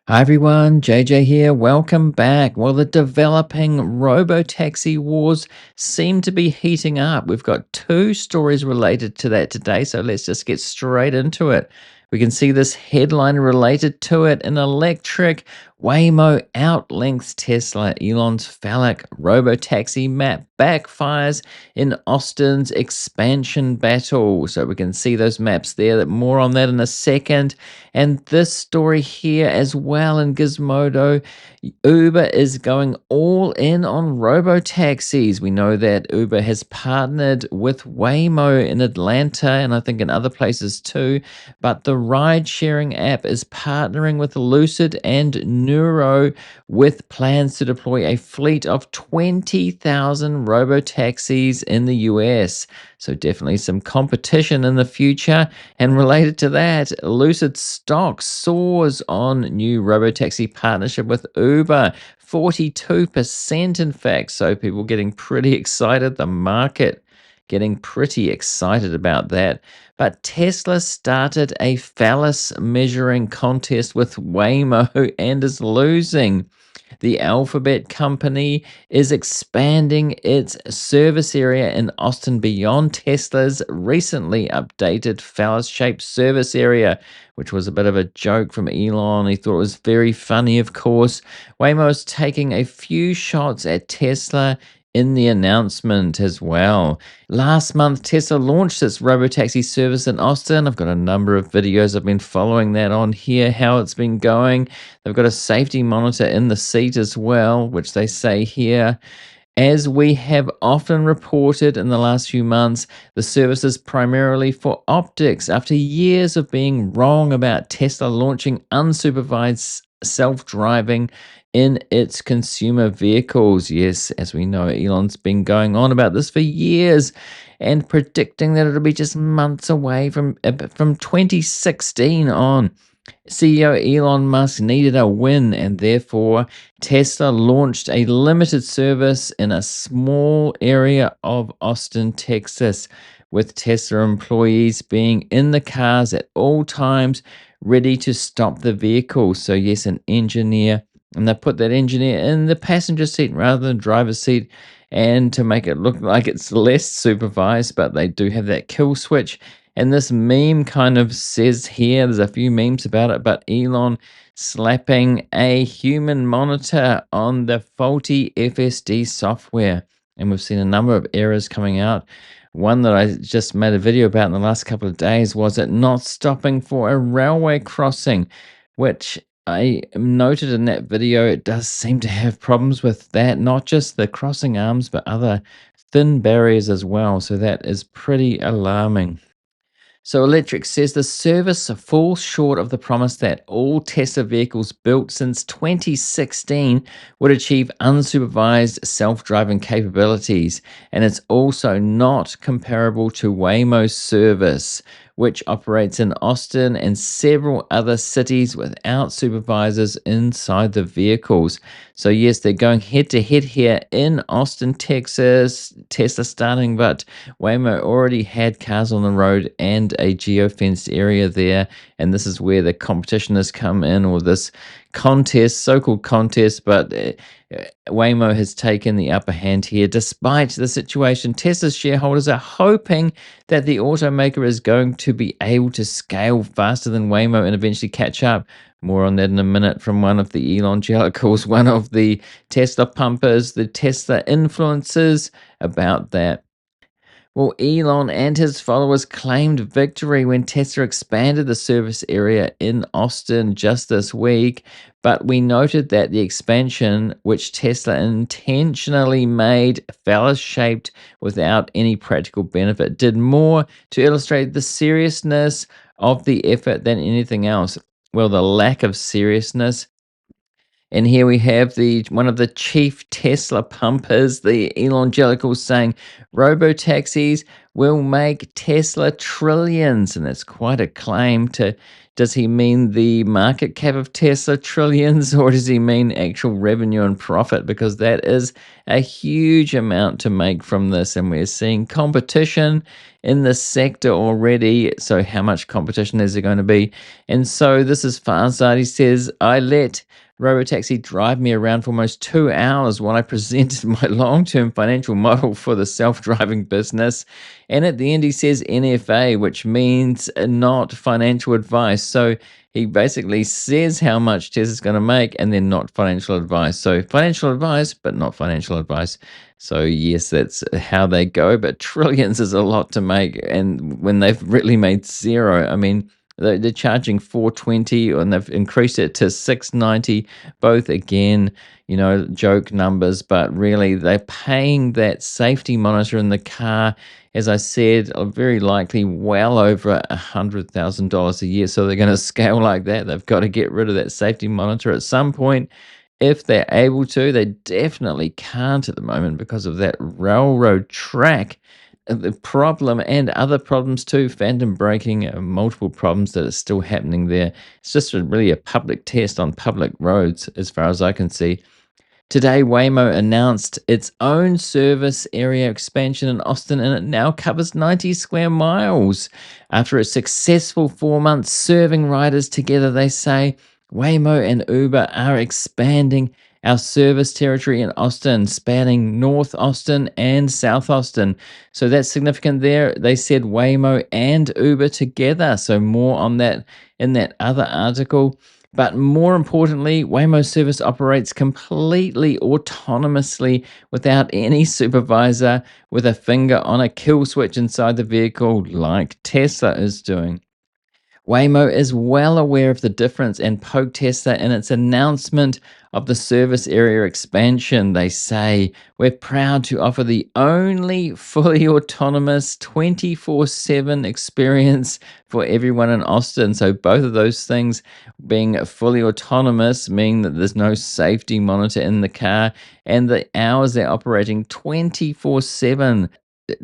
Hi everyone, JJ here. Welcome back. Well, the developing Robotaxi Wars seem to be heating up. We've got two stories related to that today, so let's just get straight into it. We can see this headline related to it: an electric Waymo outlinks Tesla. Elon's phallic robotaxi map backfires in Austin's expansion battle. So we can see those maps there. More on that in a second. And this story here as well in Gizmodo, Uber is going all in on robotaxis. We know that Uber has partnered with Waymo in Atlanta and I think in other places too. But the ride sharing app is partnering with Lucid and Nuro with plans to deploy a fleet of 20,000 robotaxis in the US. So definitely some competition in the future. And related to that, Lucid stock soars on new robotaxi partnership with Uber. 42% in fact. So people getting pretty excited. The market getting pretty excited about that. But Tesla started a phallus measuring contest with Waymo and is losing. The Alphabet company is expanding its service area in Austin beyond Tesla's recently updated phallus shaped service area, which was a bit of a joke from Elon. He thought it was very funny, of course. Waymo is taking a few shots at Tesla in the announcement as well. Last month, Tesla launched its robotaxi service in Austin. I've got a number of videos. I've been following that on here, how it's been going. They've got a safety monitor in the seat as well, which they say here. As we have often reported in the last few months, the service is primarily for optics after years of being wrong about Tesla launching unsupervised self driving in its consumer vehicles. Yes, as we know, Elon's been going on about this for years and predicting that it'll be just months away from 2016 on. CEO Elon Musk needed a win, and therefore Tesla launched a limited service in a small area of Austin, Texas, with Tesla employees being in the cars at all times, ready to stop the vehicle. So, yes, an engineer, and they put that engineer in the passenger seat rather than driver's seat. And to make it look like it's less supervised, but they do have that kill switch. And this meme kind of says here, there's a few memes about it, but Elon slapping a human monitor on the faulty FSD software. And we've seen a number of errors coming out. One that I just made a video about in the last couple of days was it not stopping for a railway crossing, which I noted in that video. It does seem to have problems with that, not just the crossing arms, but other thin barriers as well. So that is pretty alarming. So Electric says the service falls short of the promise that all Tesla vehicles built since 2016 would achieve unsupervised self-driving capabilities, and it's also not comparable to Waymo's service, which operates in Austin and several other cities without supervisors inside the vehicles. So yes, they're going head to head here in Austin, Texas. Tesla starting, but Waymo already had cars on the road and a geofenced area there, and this is where the competition has come in, or this contest, so-called contest, but Waymo has taken the upper hand here. Despite the situation, Tesla's shareholders are hoping that the automaker is going to be able to scale faster than Waymo and eventually catch up. More on that in a minute from one of the evangelicals, one of the Tesla pumpers, the Tesla influencers, about that. Well, Elon and his followers claimed victory when Tesla expanded the service area in Austin just this week. But we noted that the expansion, which Tesla intentionally made phallus shaped without any practical benefit, did more to illustrate the seriousness of the effort than anything else. Well, the lack of seriousness And here we have the one of the chief Tesla pumpers, the evangelicals, saying robotaxis will make Tesla trillions. And that's quite a claim to. Does he mean the market cap of Tesla trillions, or does he mean actual revenue and profit? Because that is a huge amount to make from this. And we're seeing competition in the sector already. So, how much competition is there going to be? And so, this is Farzad. He says, I let Robotaxi drive me around for almost 2 hours while I presented my long term financial model for the self driving business. And at the end, he says NFA, which means not financial advice. So he basically says how much Tesla's going to make and then not financial advice. So financial advice, but not financial advice. So, yes, that's how they go. But trillions is a lot to make. And when they've really made zero, I mean, they're charging 420 and they've increased it to 690. Both again, joke numbers, but really they're paying that safety monitor in the car, as I said, very likely well over $100,000 a year. So they're going to scale like that. They've got to get rid of that safety monitor at some point. If they're able to, they definitely can't at the moment because of that railroad track the problem and other problems too, phantom braking, multiple problems that are still happening there. It's just really a public test on public roads, as far as I can see. Today, Waymo announced its own service area expansion in Austin, and it now covers 90 square miles. After a successful 4 months serving riders together, they say Waymo and Uber are expanding our service territory in Austin, spanning North Austin and South Austin. So that's significant there. They said Waymo and Uber together. So more on that in that other article. But more importantly, Waymo service operates completely autonomously without any supervisor with a finger on a kill switch inside the vehicle like Tesla is doing. Waymo is well aware of the difference and poked Tesla in its announcement of the service area expansion. They say, we're proud to offer the only fully autonomous 24/7 experience for everyone in Austin. So both of those things being fully autonomous mean that there's no safety monitor in the car and the hours they're operating 24/7.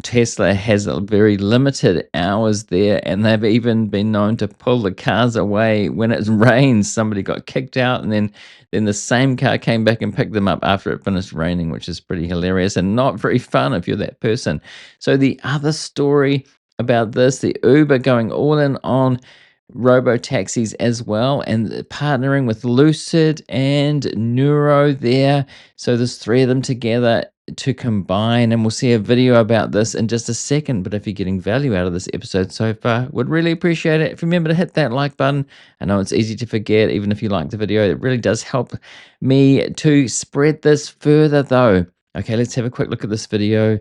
Tesla has a very limited hours there, and they've even been known to pull the cars away when it rains. Somebody got kicked out, and then the same car came back and picked them up after it finished raining, which is pretty hilarious and not very fun if you're that person. So the other story about this, the Uber going all in on robotaxis as well and partnering with Lucid and Nuro there. So there's three of them together to combine, and we'll see a video about this in just a second. But if you're getting value out of this episode so far, would really appreciate it if you remember to hit that like button. I know it's easy to forget even if you like the video. It really does help me to spread this further though. Okay, let's have a quick look at this video.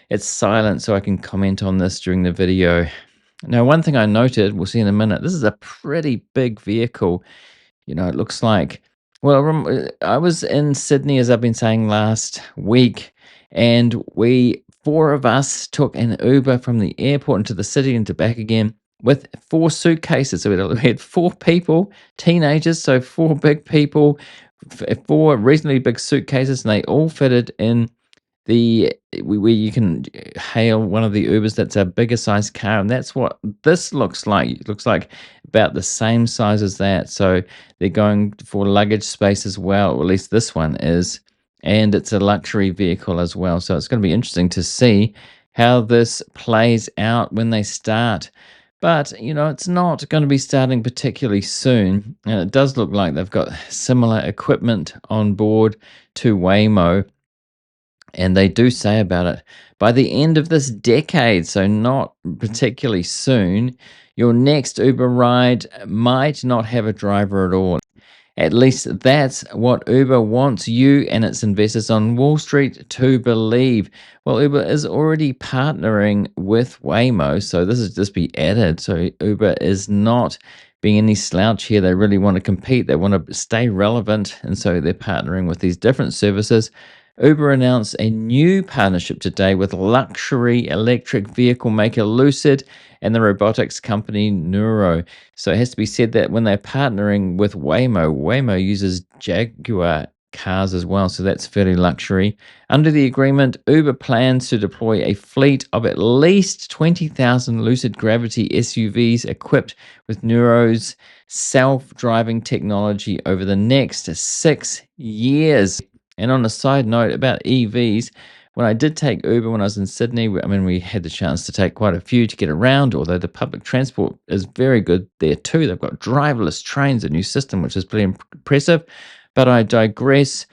It's silent so I can comment on this during the video. Now, one thing I noted, we'll see in a minute, this is a pretty big vehicle. It looks like, well, I was in Sydney, as I've been saying last week, and four of us took an Uber from the airport into the city and to back again with 4 suitcases. So we had 4 people, teenagers, so 4 big people, 4 reasonably big suitcases, and they all fitted in where you can hail one of the Ubers that's a bigger size car, and that's what this looks like. It looks like about the same size as that. So they're going for luggage space as well, or at least this one is, and it's a luxury vehicle as well. So it's going to be interesting to see how this plays out when they start. But, it's not going to be starting particularly soon, and it does look like they've got similar equipment on board to Waymo. And they do say about it, by the end of this decade, so not particularly soon, your next Uber ride might not have a driver at all. At least that's what Uber wants you and its investors on Wall Street to believe. Well, Uber is already partnering with Waymo, so this is just be added. So Uber is not being any slouch here. They really want to compete. They want to stay relevant, and so they're partnering with these different services. Uber announced a new partnership today with luxury electric vehicle maker Lucid and the robotics company Nuro. So it has to be said that when they're partnering with Waymo, Waymo uses Jaguar cars as well, so that's fairly luxury. Under the agreement, Uber plans to deploy a fleet of at least 20,000 Lucid Gravity SUVs equipped with Nuro's self-driving technology over the next 6 years. And on a side note about EVs, when I did take Uber when I was in Sydney, I mean, we had the chance to take quite a few to get around, although the public transport is very good there too. They've got driverless trains, a new system, which is pretty impressive. But I digress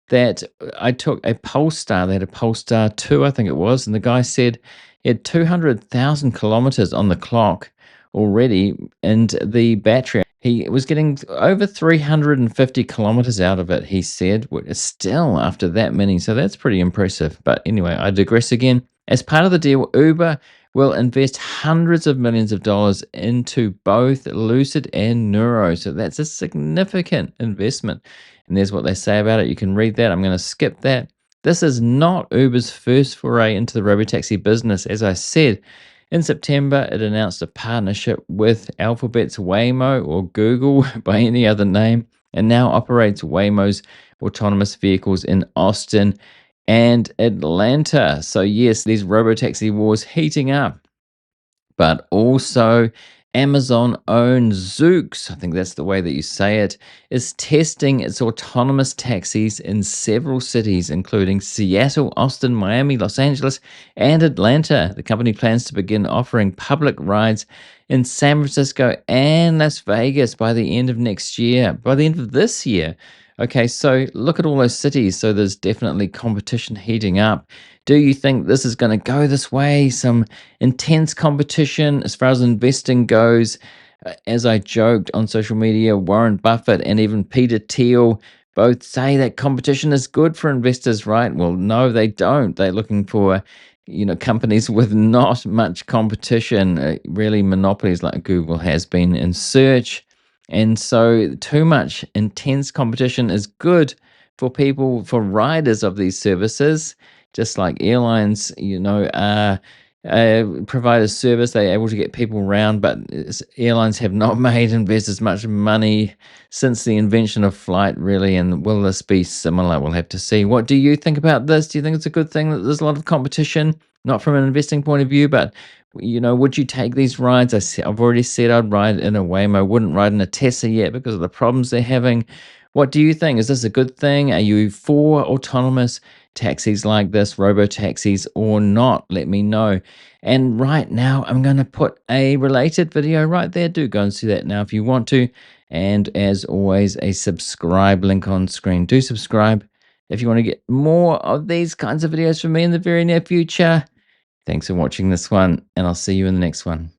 that I took a Polestar. They had a Polestar 2, I think it was, and the guy said he had 200,000 kilometers on the clock already, and the battery, he was getting over 350 kilometers out of it, he said, still after that many. So that's pretty impressive. But anyway, I digress again. As part of the deal, Uber will invest hundreds of millions of dollars into both Lucid and Nuro. So that's a significant investment. And there's what they say about it. You can read that. I'm going to skip that. This is not Uber's first foray into the robotaxi business. As I said, in September, it announced a partnership with Alphabet's Waymo, or Google by any other name, and now operates Waymo's autonomous vehicles in Austin and Atlanta. So yes, these robotaxi wars heating up. But also, Amazon owned Zoox, I think that's the way that you say it, is testing its autonomous taxis in several cities, including Seattle, Austin, Miami, Los Angeles, and Atlanta. The company plans to begin offering public rides in San Francisco and Las Vegas by the end of next year, by the end of this year. Okay, so look at all those cities. So there's definitely competition heating up. Do you think this is going to go this way? Some intense competition as far as investing goes. As I joked on social media, Warren Buffett and even Peter Thiel both say that competition is good for investors, right? Well, no, they don't. They're looking for, companies with not much competition, really monopolies like Google has been in search. And so too much intense competition is good for people, for riders of these services, just like airlines, provide a service. They're able to get people around, but airlines have not made investors much money since the invention of flight, really. And will this be similar? We'll have to see. What do you think about this? Do you think it's a good thing that there's a lot of competition? Not from an investing point of view, but would you take these rides? I've already said I'd ride in a Waymo. Wouldn't ride in a Tesla yet because of the problems they're having. What do you think? Is this a good thing? Are you for autonomous taxis like this, robo-taxis, or not? Let me know. And right now, I'm going to put a related video right there. Do go and see that now if you want to. And as always, a subscribe link on screen. Do subscribe if you want to get more of these kinds of videos from me in the very near future. Thanks for watching this one, and I'll see you in the next one.